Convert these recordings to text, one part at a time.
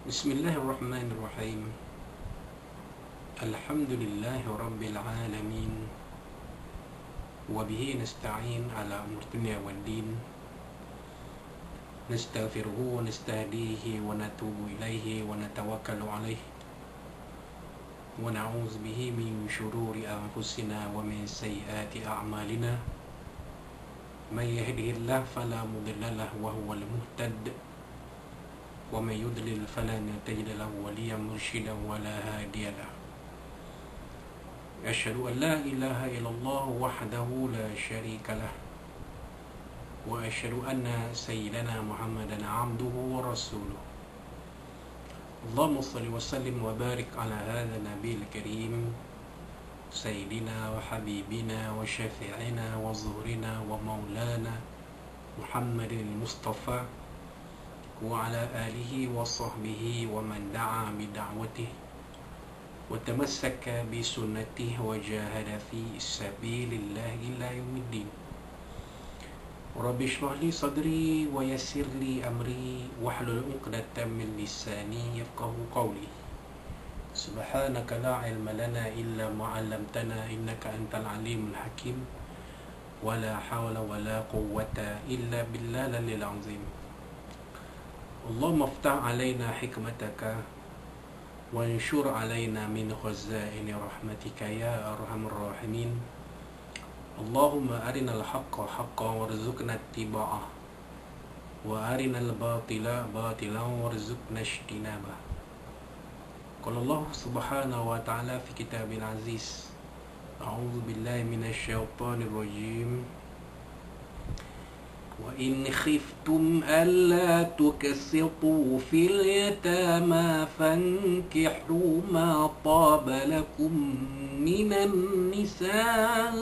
Bismillahirrahmanirrahim. Alhamdulillahi rabbil alamin. Wa bihi nasta'in ala umur dunya wad din. Nastaghfiruhu wa nastahdihi wa natubu ilaihi wa natawakkalu alaihi. Wa na'udzu bihi min shururi anfusina wa min sayyiati a'malina. Man yahdihillahu fala mudilla lahu wa huwal muhtad. ومن يضلل فلن تجد له وليا مرشدا ولا هاديا له. أشهد أن لا إله إلا الله وحده لا شريك له وأشهد أن سيدنا محمدا عبده ورسوله. اللهم صل وسلم وبارك على هذا النبي الكريم سيدنا وحبيبنا وشفيعنا وزهرنا ومولانا محمد المصطفى وعلى آله وصحبه ومن دعا بدعوته وتمسك بسنته وجاهد في سبيل الله إلى يوم الدين. رب اشرح لي صدري ويسر لي أمري واحلل عقدة من لساني يفقهوا قولي. سبحانك لا علم لنا إلا ما علمتنا إنك أنت العليم الحكيم ولا حول ولا قوة إلا بالله العلي العظيم. اللهم افتح علينا حكمتك وانشر علينا من خزائن رحمتك يا أرحم الراحمين. اللهم أرنا الحق حقا وارزقنا اتباعه وأرنا الباطل باطلا وارزقنا اجتنابه. قال الله سبحانه وتعالى في كتابه العزيز: أعوذ بالله من الشيطان الرجيم. وإن خفتم ألا تقسطوا في اليتامى فانكحوا ما طاب لكم من النساء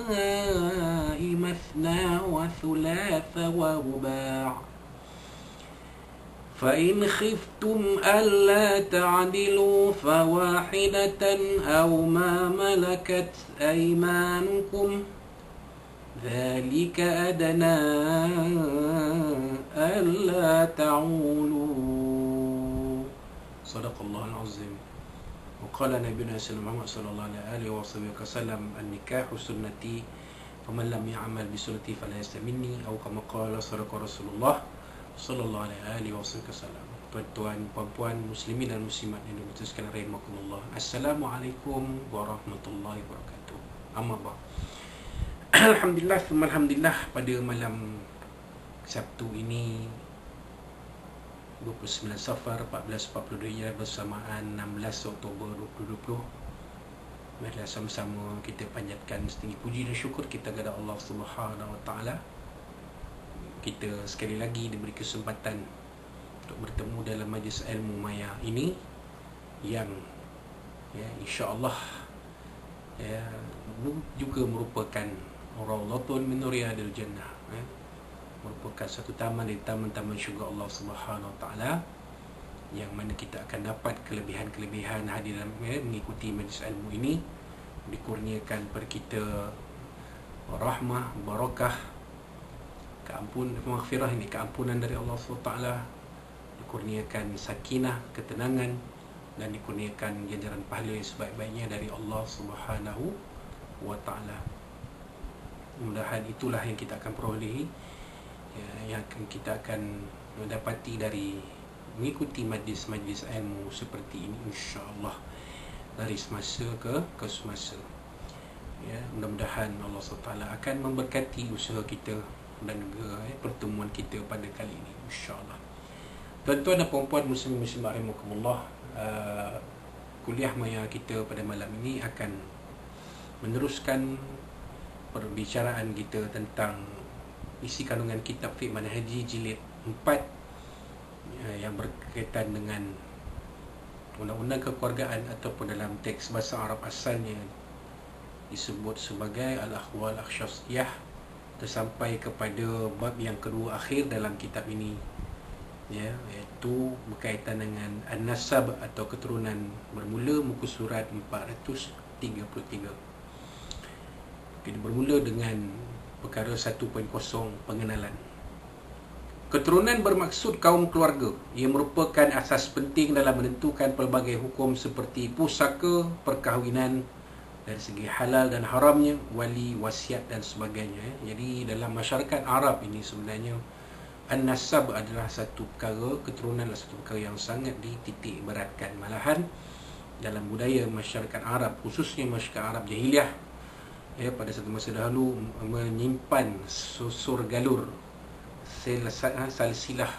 مثنى وثلاث ورباع فإن خفتم ألا تعدلوا فواحدة أو ما ملكت أيمانكم ذلك أدنى ألا تعولوا. صدق الله العظيم. وقال نبينا محمد صلى الله عليه وسلم: النكاح سنتي فمن لم يعمل بسنتي فلا يستمني أو كما قال صدق رسول الله صلى الله عليه وسلم. Tuan-tuan, puan-puan, muslimin dan muslimat yang dimutuskan rahimakumullah. Assalamualaikum warahmatullahi wabarakatuh. Amma ba'd. Alhamdulillah, alhamdulillah, pada malam Sabtu ini 29 Safar 1442 Hijrah bersamaan 16 Oktober 2020. Marilah sama-sama kita panjatkan setinggi puji dan syukur kita kepada Allah Subhanahu Wa Taala. Kita sekali lagi diberi kesempatan untuk bertemu dalam majlis ilmu maya ini yang insya-Allah juga merupakan Rawdatun min Riyadil Jannah, merupakan satu taman dari taman-taman syurga Allah Subhanahu Wa Taala, yang mana kita akan dapat kelebihan-kelebihan hadir dalam mengikuti majlis ilmu ini. Dikurniakan kepada kita rahmah, barakah, maghfirah, ini keampunan dari Allah Subhanahu Wa Taala, dikurniakan sakinah, ketenangan, dan dikurniakan ganjaran pahala yang sebaik-baiknya dari Allah Subhanahu Wa Taala. Mudah-mudahan itulah yang kita akan perolehi, yang kita akan mendapati dari mengikuti majlis-majlis ilmu seperti ini, insya-Allah, dari semasa ke semasa. Mudah-mudahan Allah SWT akan memberkati usaha kita dan juga pertemuan kita pada kali ini, insya-Allah. Tuan-tuan dan puan-puan, muslim-muslimat rahimakumullah, kuliah maya kita pada malam ini akan meneruskan perbicaraan kita tentang isi kandungan kitab Fiqh Manhaji jilid 4 yang berkaitan dengan undang-undang kekeluargaan, ataupun dalam teks bahasa Arab asalnya disebut sebagai Al-Akhwal Akhsyasiyah, tersampai kepada bab yang kedua akhir dalam kitab ini, iaitu berkaitan dengan An-Nasab atau keturunan, bermula muka surat 433. Kita bermula dengan perkara 1.0, pengenalan. Keturunan bermaksud kaum keluarga. Ia merupakan asas penting dalam menentukan pelbagai hukum seperti pusaka, perkahwinan dari segi halal dan haramnya, wali, wasiat dan sebagainya. Jadi dalam masyarakat Arab ini sebenarnya an-nasab adalah satu perkara, keturunan adalah satu perkara yang sangat dititik beratkan. Malahan dalam budaya masyarakat Arab, khususnya masyarakat Arab jahiliah, pada satu masa dahulu menyimpan susur galur silsilah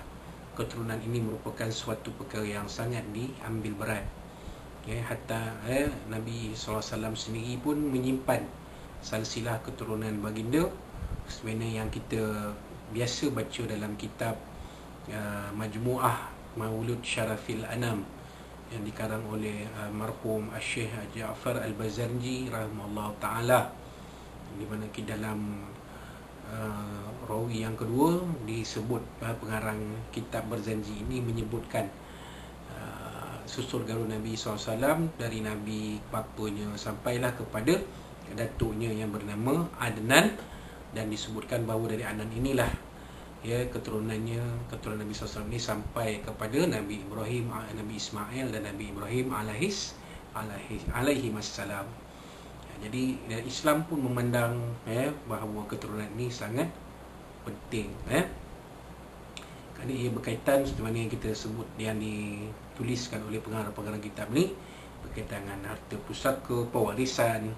keturunan ini merupakan suatu perkara yang sangat diambil berat. Hatta Nabi SAW sendiri pun menyimpan silsilah keturunan baginda sebenarnya yang kita biasa baca dalam kitab Majmu'ah Maulud Syarafil Anam yang dikarang oleh marhum Syekh Ja'far Al-Bazanji rahimahullah ta'ala, di mana dalam rawi yang kedua disebut pengarang kitab Barzanji ini menyebutkan susur galur Nabi SAW dari Nabi bapanya sampailah kepada datuknya yang bernama Adnan, dan disebutkan bahawa dari Adnan inilah keturunan Nabi SAW ini sampai kepada Nabi Ibrahim, Nabi Ismail dan Nabi Ibrahim alaihi wassalam. Jadi Islam pun memandang bahawa keturunan ini sangat penting, kerana ia berkaitan seperti mana yang kita sebut, yang dituliskan oleh pengarang-pengarang kitab ni, berkaitan dengan harta pusaka, pewarisan,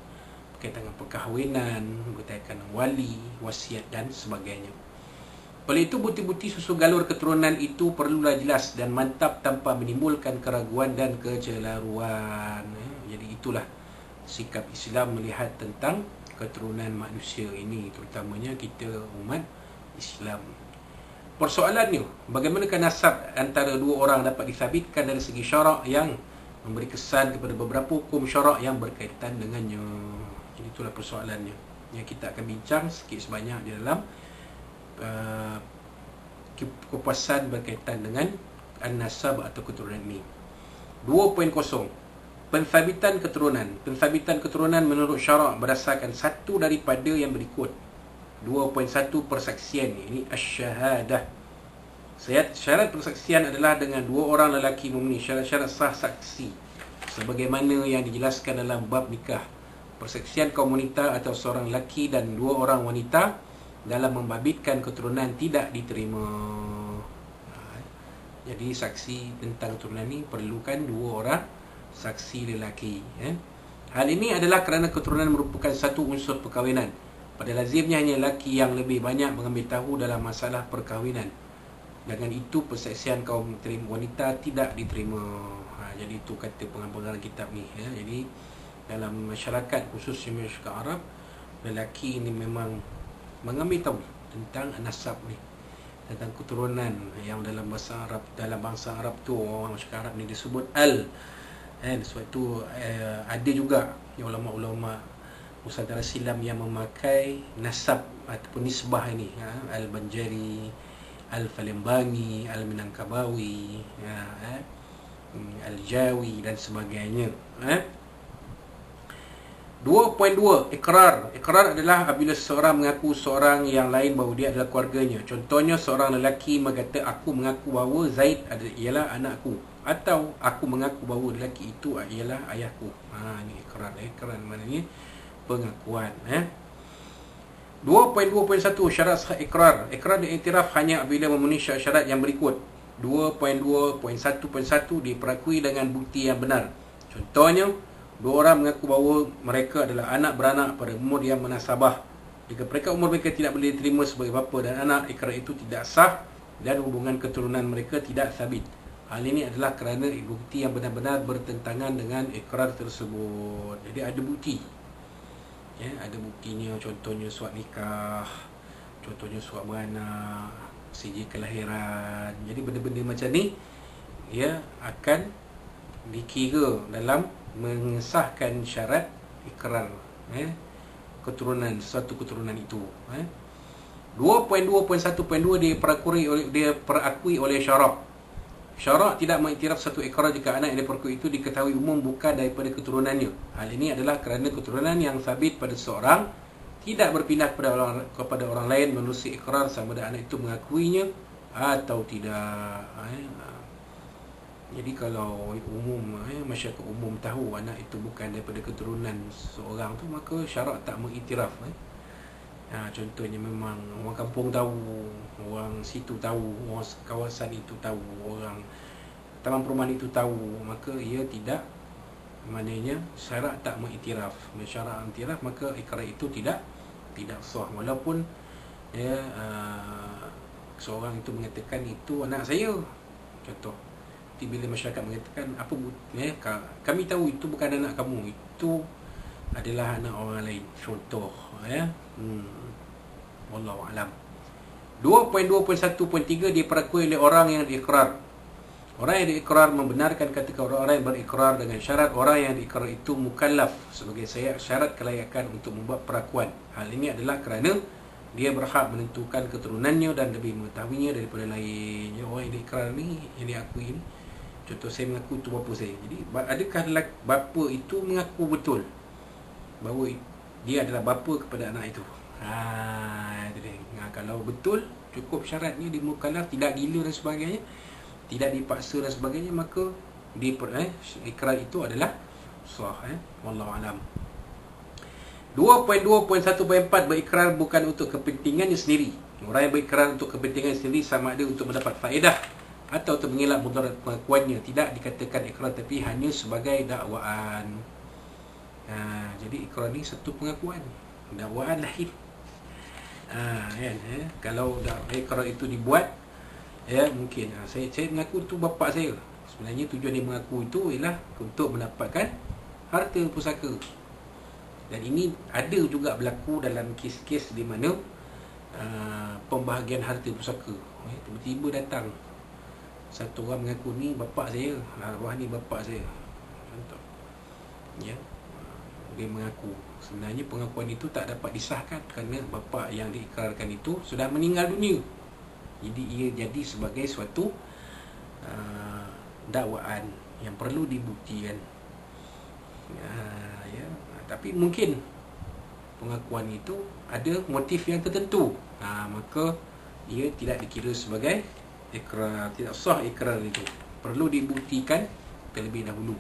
berkaitan dengan perkahwinan, berkaitan dengan wali, wasiat dan sebagainya. Oleh itu bukti-bukti susu galur keturunan itu perlulah jelas dan mantap tanpa menimbulkan keraguan dan kecelaruan. Jadi itulah sikap Islam melihat tentang keturunan manusia ini, terutamanya kita umat Islam. Persoalannya, bagaimanakah nasab antara dua orang dapat disabitkan dari segi syarak yang memberi kesan kepada beberapa hukum syarak yang berkaitan dengannya. Jadi itulah persoalannya yang kita akan bincang sikit sebanyak di dalam kupasan berkaitan dengan an-nasab atau keturunan ini. 2.0 Penthabitan keturunan. Penthabitan keturunan menurut syarak berdasarkan satu daripada yang berikut. 2.1 Persaksian. Ini asy-syahadah. Syarat persaksian adalah dengan dua orang lelaki memenuhi syarat-syarat sah saksi sebagaimana yang dijelaskan dalam bab nikah. Persaksian kaum wanita atau seorang lelaki dan dua orang wanita dalam membabitkan keturunan tidak diterima. Jadi saksi tentang keturunan ini perlukan dua orang saksi lelaki. Hal ini adalah kerana keturunan merupakan satu unsur perkahwinan. Pada lazimnya hanya lelaki yang lebih banyak mengambil tahu dalam masalah perkahwinan. Dengan itu persaksian kaum wanita tidak diterima. Jadi itu kata pengarang kitab ni. Jadi dalam masyarakat khususnya masyarakat Arab, lelaki ini memang mengambil tahu tentang nasab ni, tentang keturunan yang dalam bahasa Arab tu orang masyarakat Arab ni disebut sebab tu ada juga ulama-ulama Nusantara Silam yang memakai nasab ataupun nisbah ini, Al-Banjari, Al-Falimbangi, Al-Minangkabawi, Al-Jawi dan sebagainya. 2.2 Ikrar. Ikrar adalah apabila seseorang mengaku seorang yang lain bahawa dia adalah keluarganya. Contohnya seorang lelaki berkata, aku mengaku bahawa Zaid ialah anakku, atau aku mengaku bahawa lelaki itu ialah ayahku. Ini ikrar. Ikrar maknanya pengakuan. 2.2.1 Syarat sah ikrar. Ikrar dan iktiraf hanya apabila memenuhi syarat-syarat yang berikut. 2.2.1.1 diperakui dengan bukti yang benar. Contohnya, dua orang mengaku bahawa mereka adalah anak beranak pada umur yang munasabah. Jika umur mereka tidak boleh diterima sebagai bapa dan anak, ikrar itu tidak sah dan hubungan keturunan mereka tidak sabit. Hal ini adalah kerana bukti yang benar-benar bertentangan dengan ikrar tersebut. Jadi ada bukti. Ada buktinya, contohnya surat nikah, contohnya surat beranak, sijil kelahiran. Jadi benda-benda macam ni akan dikira dalam mengesahkan syarat ikrar keturunan, suatu keturunan itu. 2.2.1.2 diperakui oleh syarak. Syarak tidak mengiktiraf satu ikrar jika anak yang diperakui itu diketahui umum bukan daripada keturunannya. Hal ini adalah kerana keturunan yang sabit pada seorang tidak berpindah kepada orang lain menerusi ikrar sama ada anak itu mengakuinya atau tidak. Jadi kalau umum masyarakat umum tahu anak itu bukan daripada keturunan seorang tu, maka syarak tak mengiktiraf. Contohnya memang orang kampung tahu, orang situ tahu, orang kawasan itu tahu, orang taman perumahan itu tahu, maka ia tidak, maknanya syarak tak mengiktiraf. Bila syarak mengiktiraf, maka ikrar itu tidak sah. Walaupun seorang itu mengatakan itu anak saya, contoh. Tapi bila masyarakat mengatakan apa kami tahu itu bukan anak kamu, itu adalah anak orang lain, contoh. Wallahu alam. 2.2.1.3 diperakui oleh orang yang diikrar. Orang yang diikrar membenarkan ketika orang-orang yang berikrar dengan syarat orang yang diikrar itu mukallaf sebagai syarat kelayakan untuk membuat perakuan. Hal ini adalah kerana dia berhak menentukan keturunannya dan lebih mengetahuinya daripada lain. Orang yang diikrar ni, yang diakui ni, contoh saya mengaku itu bapa saya. Jadi adakah bapa itu mengaku betul bahawa dia adalah bapa kepada anak itu? Kalau betul, cukup syaratnya dia mukallaf, tidak gila dan sebagainya, tidak dipaksa dan sebagainya, maka ikrar itu adalah sah. Wallahu alam. 2.2.1.4 berikrar bukan untuk kepentingannya sendiri. Orang yang berikrar untuk kepentingan sendiri sama ada untuk mendapat faedah atau untuk mengelak mudarat pengakuannya, tidak dikatakan ikrar tapi hanya sebagai dakwaan. Jadi ikrar ni satu pengakuan, dakwaan lain. Kalau ikrar itu dibuat, mungkin saya mengaku tu bapa saya. Sebenarnya tujuan dia mengaku itu ialah untuk mendapatkan harta pusaka. Dan ini ada juga berlaku dalam kes-kes di mana pembahagian harta pusaka. Tiba-tiba datang satu orang mengaku ni bapa saya, arwah ni bapa saya, contoh. Dia mengaku. Sebenarnya pengakuan itu tak dapat disahkan kerana bapa yang diikrarkan itu sudah meninggal dunia. Jadi ia jadi sebagai suatu dakwaan yang perlu dibuktikan. Tapi mungkin pengakuan itu ada motif yang tertentu, maka ia tidak dikira sebagai ikrar, tidak sah ikrar itu, perlu dibuktikan terlebih dahulu.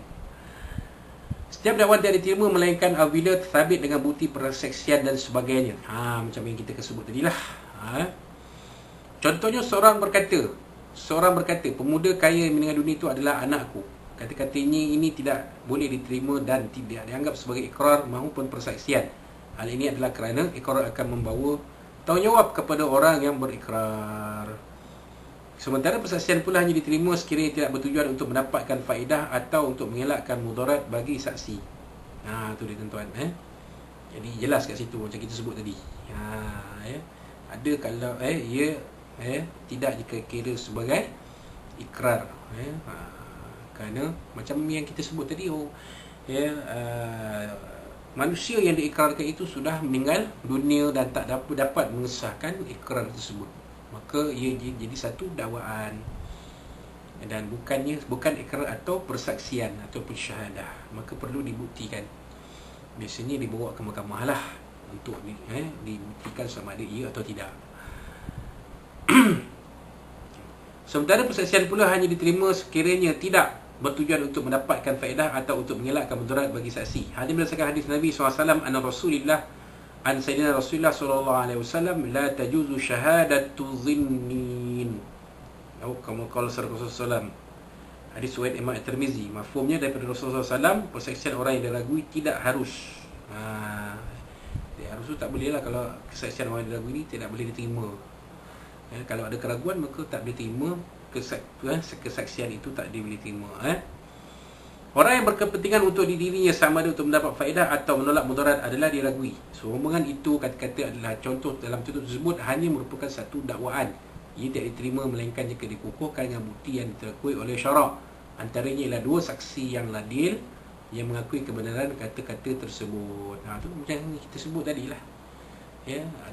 Setiap dakwaan tidak diterima melainkan apabila tersabit dengan bukti persaksian dan sebagainya. Macam yang kita sebut tadilah. Contohnya seorang berkata, pemuda kaya yang meninggal dunia itu adalah anakku. Kata-katanya ini tidak boleh diterima dan tidak dianggap sebagai ikrar maupun persaksian. Hal ini adalah kerana ikrar akan membawa tanggungjawab kepada orang yang berikrar. Sementara persaksian pula hanya diterima sekiranya tidak bertujuan untuk mendapatkan faedah atau untuk mengelakkan mudarat bagi saksi. Tu dia tuan-tuan. Jadi jelas kat situ macam kita sebut tadi. Ada kalau ia tidak dikira sebagai ikrar. Kerana macam yang kita sebut tadi, manusia yang diikrarkan itu sudah meninggal dunia dan tak dapat mengesahkan ikrar tersebut. Maka ia jadi satu dakwaan dan bukan ikrar atau persaksian ataupun syahadah. Maka perlu dibuktikan. Biasanya dibawa ke mahkamah lah untuk dibuktikan sama ada ia atau tidak. Sementara persaksian pula hanya diterima sekiranya tidak bertujuan untuk mendapatkan faedah atau untuk mengelakkan mudarat bagi saksi. Hadis berdasarkan hadis Nabi SAW, An Sayyidina Rasulullah SAW, la tajuzu syahadatu dhinnin. Kamu kalau Rasulullah SAW. Hadis riwayat Imam At-Tirmizi. Mafhumnya daripada Rasulullah SAW, persaksian orang yang diragui tidak harus. Harus tu tak boleh lah. Kalau kesaksian orang yang diragui ni tidak boleh diterima. Kalau ada keraguan maka tak boleh terima. Kesaksian itu tak boleh diterima. Orang yang berkepentingan untuk dirinya sama ada untuk mendapat faedah atau menolak mudarat adalah diragui. Sehubungan itu kata-kata adalah contoh dalam contoh tersebut hanya merupakan satu dakwaan. Ia tidak diterima melainkan jika dikukuhkan dengan bukti yang diterakui oleh syarak. Antaranya ialah dua saksi yang ladil yang mengakui kebenaran kata-kata tersebut. Tu macam kita sebut tadilah.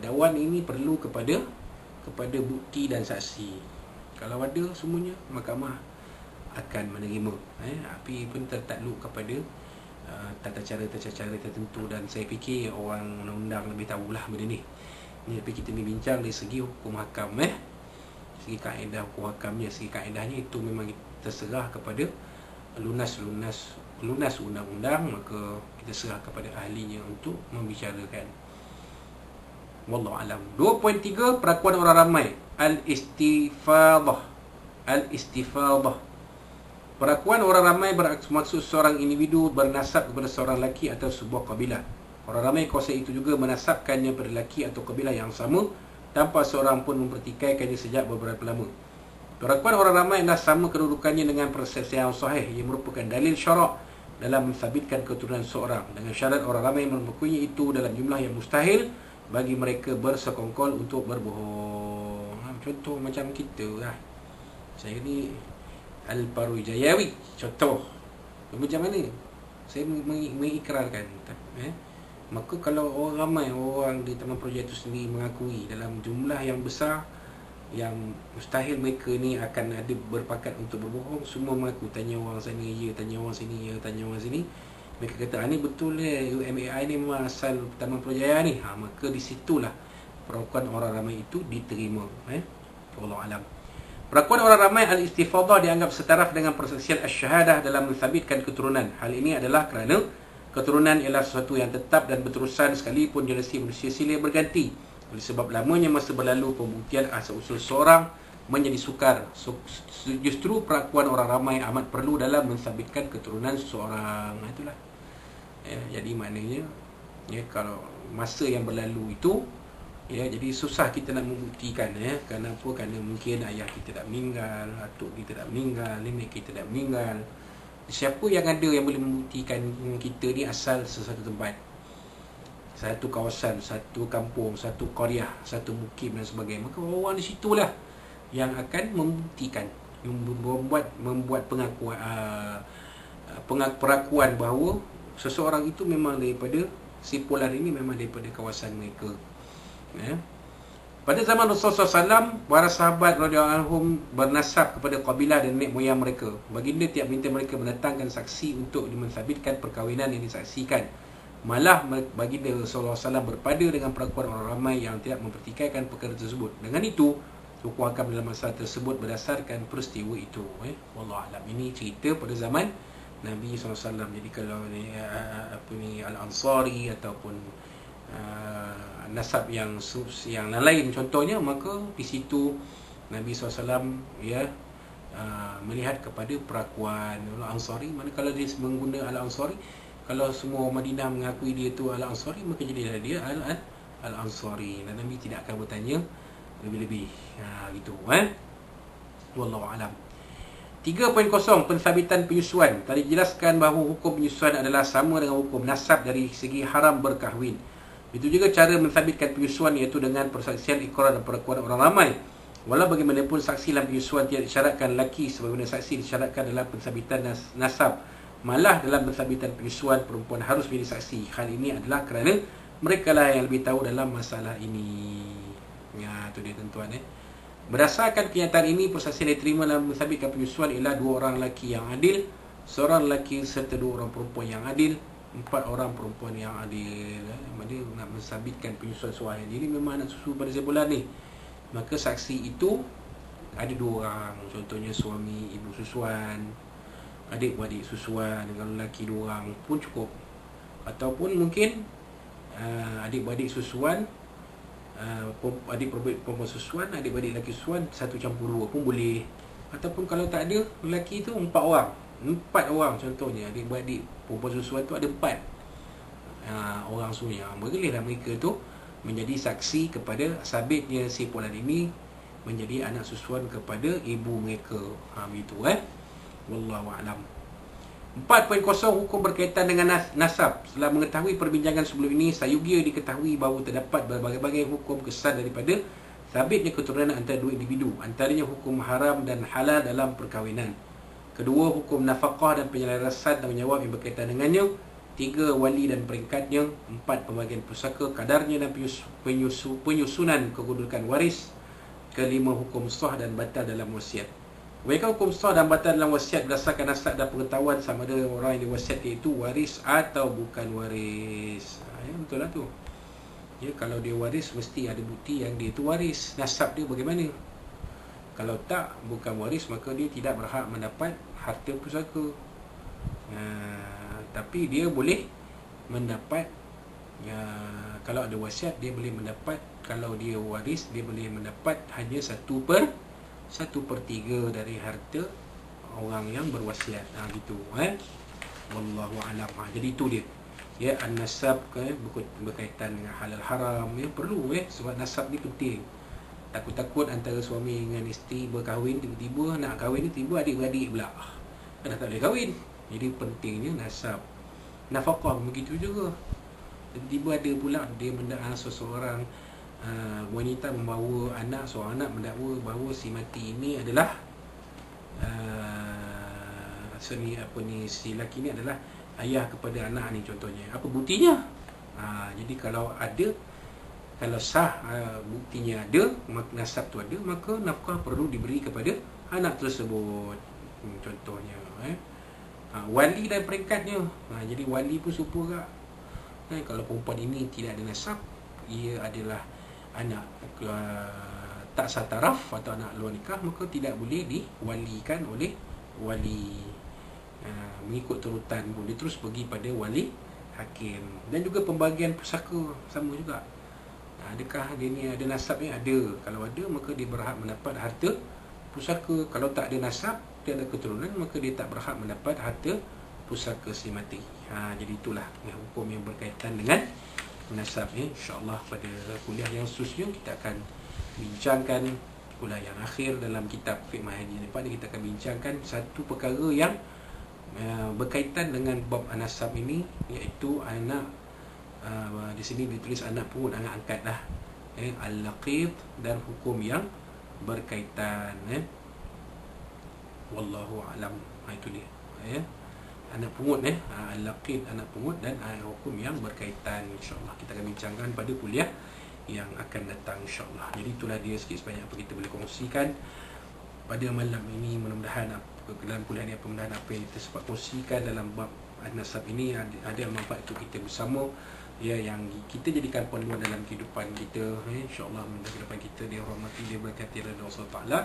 Dakwaan ini perlu kepada bukti dan saksi. Kalau ada semuanya, mahkamah akan menerima. Tapi pun tertakluk kepada tata cara tertentu, dan saya fikir orang undang-undang lebih tahulah benda ni. Tapi kita bincang dari segi hukum hakam. segi kaedah hukum hakamnya, segi kaedahnya itu memang terserah kepada lunas undang-undang, maka kita serah kepada ahlinya untuk membicarakan. Wallahu alam. 2.3 perakuan orang ramai, al-istifadah. Perakuan orang ramai bermaksud seorang individu bernasab kepada seorang lelaki atau sebuah kabilah. Orang ramai kuasa itu juga menasabkannya pada lelaki atau kabilah yang sama tanpa seorang pun mempertikaikannya sejak beberapa lama. Perakuan orang ramai adalah sama kedudukannya dengan persepsi yang sahih, yang merupakan dalil syarak dalam mensabitkan keturunan seorang, dengan syarat orang ramai mempunyai itu dalam jumlah yang mustahil bagi mereka bersekongkol untuk berbohong. Contoh macam kita lah. Saya ni Al-Parujayawi, contoh. Macam mana saya mengikrarkan, maka kalau orang ramai, orang di Taman Projek itu sendiri mengakui dalam jumlah yang besar, yang mustahil mereka ni akan ada berpakat untuk berbohong, semua mengaku. Tanya orang sana ya, tanya orang sini ya, tanya orang sini, mereka kata ni betul UMAI ni memang asal Taman Projaya ni, maka di situlah perakuan orang ramai itu diterima. Wallahu alam. Perakuan orang ramai al-istifadah dianggap setaraf dengan persaksian asy-syahadah dalam mensabitkan keturunan. Hal ini adalah kerana keturunan ialah sesuatu yang tetap dan berterusan sekalipun generasi manusia silih berganti. Oleh sebab lamanya masa berlalu, pembuktian asal-usul seorang menjadi sukar. Justru perakuan orang ramai amat perlu dalam mensabitkan keturunan seseorang. Itulah. Jadi maknanya, kalau masa yang berlalu itu, jadi susah kita nak membuktikan. Kenapa? Kerana mungkin ayah kita dah meninggal, atuk kita dah meninggal, nenek kita dah meninggal. Siapa yang ada yang boleh membuktikan kita ni asal sesuatu tempat, satu kawasan, satu kampung, satu qaryah, satu mukim dan sebagainya? Maka orang di situlah yang akan membuktikan, membuat perakuan bahawa seseorang itu memang daripada simpulan ini, memang daripada kawasan mereka. Pada zaman Rasulullah SAW, para sahabat radhiyallahu anhum bernasab kepada kabilah dan nenek moyang mereka. Baginda tiap minta mereka mendatangkan saksi untuk mensabitkan perkahwinan yang disaksikan. Malah baginda Rasulullah SAW berpada dengan perakuan orang ramai yang tidak mempertikaikan perkara tersebut. Dengan itu, hukum hakam dalam masalah tersebut berdasarkan peristiwa itu. Wallahu a'lam. Ini cerita pada zaman Nabi SAW. Jadi kalau ni Al-Ansari ataupun nasab yang lain contohnya, maka di situ Nabi SAW melihat kepada perakuan Al-Ansari. Manakala dia menggunakan Al-Ansari, kalau semua Madinah mengakui dia tu Al-Ansari, maka jadilah dia Al-Ansari, dan Nabi tidak akan bertanya lebih-lebih. Gitu. Wallahu alam. 3.0 Pensabitan penyusuan. Tadi jelaskan bahawa hukum penyusuan adalah sama dengan hukum nasab dari segi haram berkahwin. Itu juga cara mensabitkan penyusuan, iaitu dengan persaksian, ikrar dan perakuan orang ramai. Walau bagaimanapun saksi dalam penyusuan tidak disyaratkan lelaki sebagaimana saksi disyaratkan dalam pensabitan nasab. Malah dalam pensabitan penyusuan, perempuan harus menjadi saksi. Hal ini adalah kerana mereka lah yang lebih tahu dalam masalah ini. Itu dia tuan-tuan. Berdasarkan kenyataan ini, persaksian diterima dalam mensabitkan penyusuan ialah 2 orang lelaki yang adil, seorang lelaki serta 2 orang perempuan yang adil, 4 orang perempuan yang adil. Dia nak mensabitkan penyusuan seorang yang ini memang anak susu pada sebulan ni, maka saksi itu ada 2 orang. Contohnya suami ibu susuan, adik-beradik susuan, dengan lelaki 2 orang pun cukup. Ataupun mungkin adik-beradik susuan, adik-beradik perempuan susuan, adik-beradik lelaki susuan, 1 campur 2 pun boleh. Ataupun kalau tak ada lelaki tu 4 orang, 4 orang contohnya, adik-beradik perempuan susuan tu ada 4 orang sunya. Bolehlah mereka tu menjadi saksi kepada sabitnya si pulan ini menjadi anak susuan kepada ibu mereka. Begitu. Wallahu a'lam. 4.0 Hukum berkaitan dengan nasab. Setelah mengetahui perbincangan sebelum ini, sayugia diketahui bahawa terdapat berbagai-bagai hukum kesan daripada sabitnya keturunan antara 2 individu. Antaranya hukum haram dan halal dalam perkahwinan. Kedua, hukum nafkah dan penyelarasan tanggungjawab yang berkaitan dengannya. 3, wali dan peringkatnya. 4, pembagian pusaka, kadarnya dan penyusunan kedudukan waris. 5, hukum sah dan batal dalam wasiat. Mereka hukum sah dan batal dalam wasiat berdasarkan nasab dan pengetahuan sama ada orang yang diwasiat iaitu waris atau bukan waris. Betul lah tu. Kalau dia waris, mesti ada bukti yang dia tu waris. Nasab dia bagaimana? Kalau tak, bukan waris, maka dia tidak berhak mendapat harta pusaka. Tapi dia boleh mendapat, kalau ada wasiat dia boleh mendapat. Kalau dia waris, dia boleh mendapat hanya 1/3 dari harta orang yang berwasiat. Gitu. Wallahu alam. Jadi itu dia. Ya, an-nasab berkaitan dengan halal haram, perlu sebab nasab ni penting. Takut-takut antara suami dengan isteri berkahwin, tiba-tiba nak kahwin ni tiba adik-beradik pula. Dah tak boleh kahwin. Jadi pentingnya nasab. Nafkah begitu juga. Tiba-tiba ada pula dia seseorang wanita membawa anak, seorang anak mendakwa bahawa si mati ini adalah si lelaki ni adalah ayah kepada anak ni contohnya. Apa buktinya? Jadi kalau sah buktinya ada, nasab tu ada, maka nafkah perlu diberi kepada anak tersebut. Contohnya wali dan peringkatnya. Jadi wali pun serupa tak. Kalau perempuan ini tidak ada nasab, ia adalah anak tak sah taraf atau anak luar nikah, maka tidak boleh diwalikan oleh wali. Mengikut turutan pun dia terus pergi pada wali hakim. Dan juga pembagian pusaka sama juga. Adakah dia ni ada nasabnya? Ada. Kalau ada, maka dia berhak mendapat harta pusaka. Kalau tak ada nasab, dia ada keturunan, maka dia tak berhak mendapat harta pusaka si mati. Jadi itulah hukum yang berkaitan dengan nasab. InsyaAllah pada kuliah yang seterusnya kita akan bincangkan, kuliah yang akhir dalam kitab Fiqh Mahadi ni, pada kita akan bincangkan satu perkara yang berkaitan dengan bab nasab ini, iaitu anak, di sini ditulis anak pungut, anak angkat lah, al-laqit, dan hukum yang berkaitan. Wallahu alam. Itu dia. Anak pungut, al-laqit, anak pungut, dan hukum yang berkaitan. InsyaAllah kita akan bincangkan pada kuliah yang akan datang, insyaAllah. Jadi itulah dia sikit sebanyak apa kita boleh kongsikan pada malam ini. Mudah-mudahan dalam kuliah ni, mudah-mudahan apa yang kita sempat kongsikan dalam bab nasab ini ada manfaat untuk kita bersama, yang kita jadikan panduan dalam kehidupan kita. InsyaAllah kehidupan kita dirahmati, diberkati oleh Allah Ta'ala,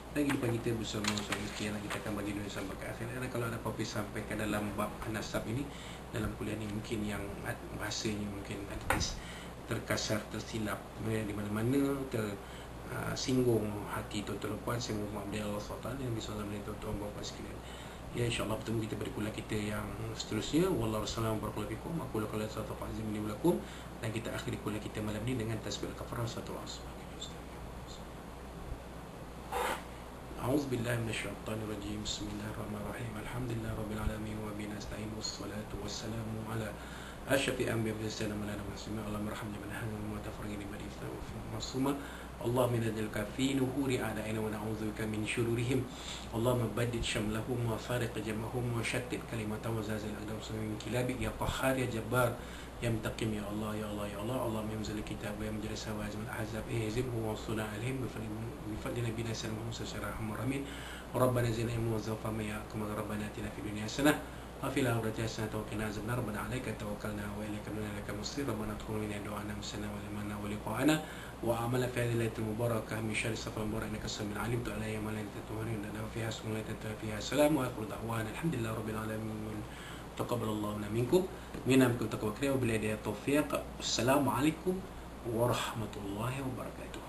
dan kehidupan kita bersama sekian kita akan bagi dunia sampai ke akhirat. Dan kalau ada apa-apa sampaikan dalam bab nasab ini dalam kuliah ni, mungkin yang bahasanya mungkin ada terkasar, tersilap di mana-mana, singgung hati tuan-tuan dan puan, saya mohon maaf dari Allah SWT yang bisa mengenai tuan-tuan dan puan sekalian. InsyaAllah bertemu kita pada kuliah kita yang seterusnya. Wallahu a'lam barakallahu fikum. Aku lakukan satu fazim ini berlaku, dan kita akhiri kuliah kita malam ini dengan tasbih al-kafarah satu asbah. A'udzubillahi minasyaitonirrajim. Bismillahirrahmanirrahim. Alhamdulillah rabbil alamin wa bihi nasta'in, wassalatu wassalamu ala asyafi anbiya wa sallam ala nabiyina Allahumma arhamna min hammin wa tafarraqna min iftar wa masuma. Allahumma nadilka fi nuhuri a'da'ina wa na'udzubika min syururihim. Allahumma baddid syamlahum wa fariq jamahum wa shattit kalimatahum wa zalzal aqdam min kilabik ya qahhar ya jabbar ya muntaqim ya Allah ya Allah ya Allah. Allahumma yamzil kitab wa yamjil sawazim al-ahzab ihzibhu wa suna alaihim bi fadli nabiyina sallallahu alaihi wasallam. Rabbana zidna ilman wa zawfa ma yaqum. Rabbana atina fid dunya hasanah wa fil akhirati hasanah wa qina azabannar. Rabbana 'alaika tawakkalna wa ilayka nabna muslim. Rabbana taqabbal minna du'ana musana wa limanna wa liqa'ana wa amala fi hadhihi al-lailati mubarakah min syarri safar mubarak innaka samiul alim. Ta'ala ya man la tatuhani lana fiha sunna fiha salam wa akhiru da'wana alhamdulillahi rabbil alamin. Taqabbalallahu minkum minkum taqabbal wa billahi taufiq. Assalamualaikum warahmatullahi wabarakatuh.